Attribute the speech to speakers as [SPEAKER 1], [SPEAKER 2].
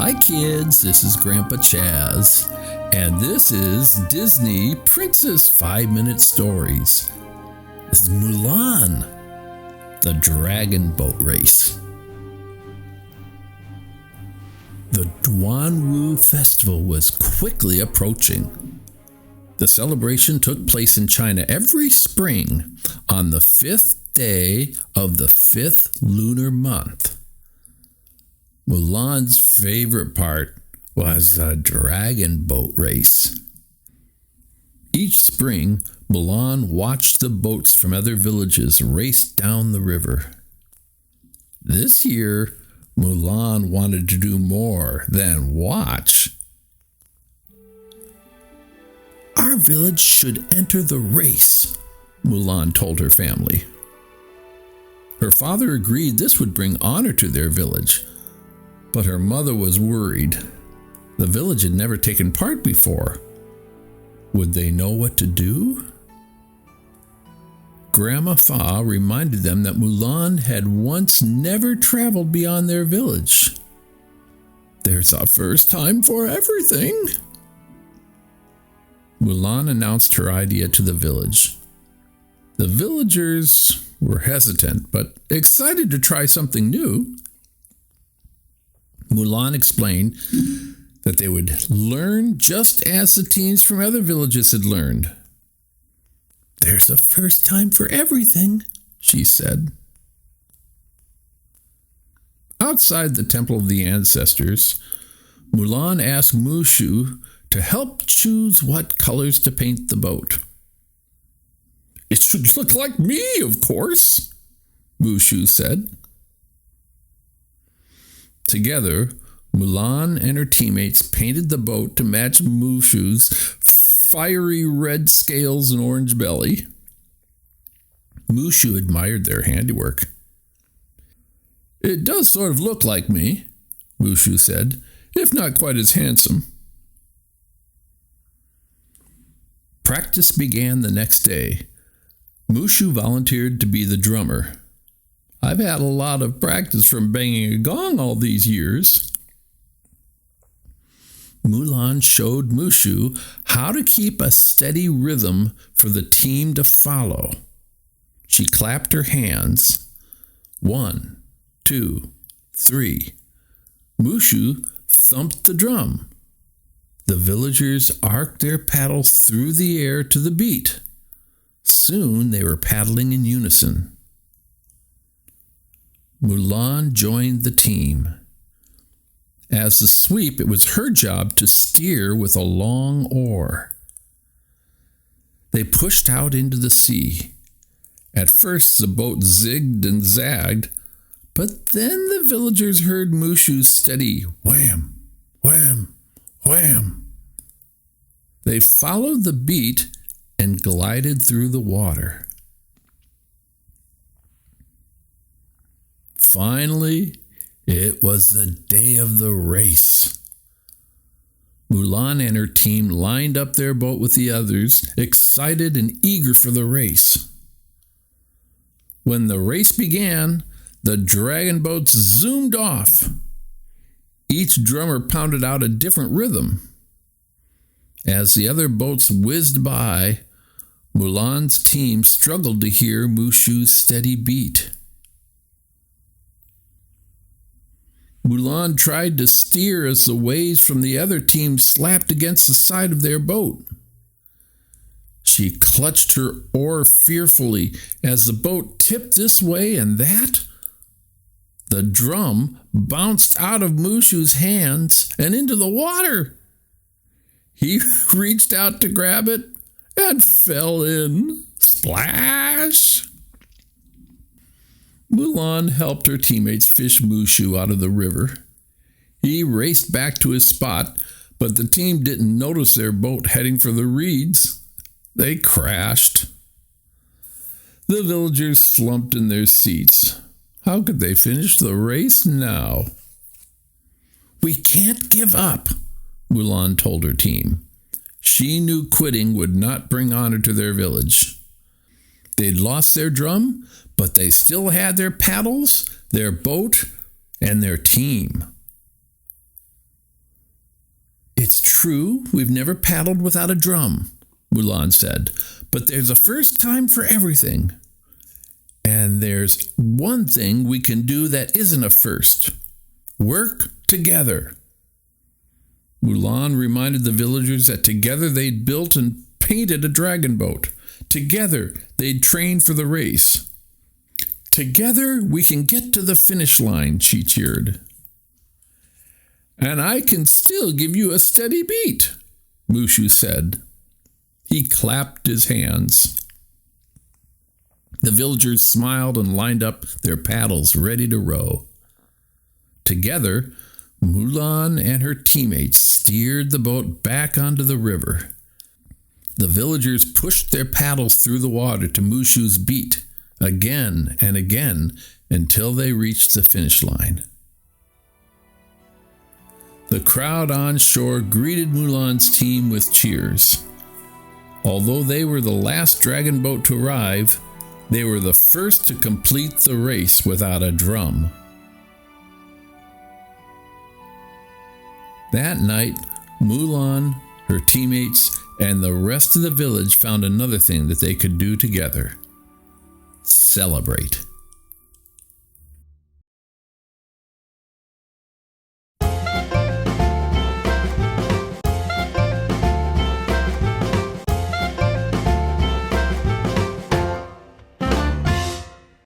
[SPEAKER 1] Hi kids, this is Grandpa Chaz, and this is Disney Princess 5-Minute Stories. This is Mulan, the Dragon Boat Race. The Duanwu Festival was quickly approaching. The celebration took place in China every spring on the 5th day of the 5th lunar month. Mulan's favorite part was the dragon boat race. Each spring, Mulan watched the boats from other villages race down the river. This year, Mulan wanted to do more than watch. Our village should enter the race, Mulan told her family. Her father agreed this would bring honor to their village, but her mother was worried. The village had never taken part before. Would they know what to do? Grandma Fa reminded them that Mulan had once never traveled beyond their village. There's a first time for everything. Mulan announced her idea to the village. The villagers were hesitant, but excited to try something new. Mulan explained that they would learn just as the teens from other villages had learned. There's a first time for everything, she said. Outside the Temple of the Ancestors, Mulan asked Mushu to help choose what colors to paint the boat. It should look like me, of course, Mushu said. Together, Mulan and her teammates painted the boat to match Mushu's fiery red scales and orange belly. Mushu admired their handiwork. It does sort of look like me, Mushu said, if not quite as handsome. Practice began the next day. Mushu volunteered to be the drummer. I've had a lot of practice from banging a gong all these years. Mulan showed Mushu how to keep a steady rhythm for the team to follow. She clapped her hands. 1, 2, 3. Mushu thumped the drum. The villagers arced their paddles through the air to the beat. Soon they were paddling in unison. Mulan joined the team. As the sweep, it was her job to steer with a long oar. They pushed out into the sea. At first, the boat zigged and zagged, but then the villagers heard Mushu's steady wham, wham, wham. They followed the beat and glided through the water. Finally, it was the day of the race. Mulan and her team lined up their boat with the others, excited and eager for the race. When the race began, the dragon boats zoomed off. Each drummer pounded out a different rhythm. As the other boats whizzed by, Mulan's team struggled to hear Mushu's steady beat. Mulan tried to steer as the waves from the other team slapped against the side of their boat. She clutched her oar fearfully as the boat tipped this way and that. The drum bounced out of Mushu's hands and into the water. He reached out to grab it and fell in. Splash! Mulan helped her teammates fish Mushu out of the river. He raced back to his spot, but the team didn't notice their boat heading for the reeds. They crashed. The villagers slumped in their seats. How could they finish the race now? We can't give up, Mulan told her team. She knew quitting would not bring honor to their village. They'd lost their drum, but they still had their paddles, their boat, and their team. true, we've never paddled without a drum," Mulan said. "But there's a first time for everything. And there's one thing we can do that isn't a first. Work together." Mulan reminded the villagers that together they'd built and painted a dragon boat. Together they'd trained for the race. "Together we can get to the finish line," she cheered. "And I can still give you a steady beat," Mushu said. He clapped his hands. The villagers smiled and lined up their paddles ready to row. Together, Mulan and her teammates steered the boat back onto the river. The villagers pushed their paddles through the water to Mushu's beat, again and again, until they reached the finish line. The crowd on shore greeted Mulan's team with cheers. Although they were the last dragon boat to arrive, they were the first to complete the race without a drum. That night, Mulan, her teammates, and the rest of the village found another thing that they could do together: celebrate.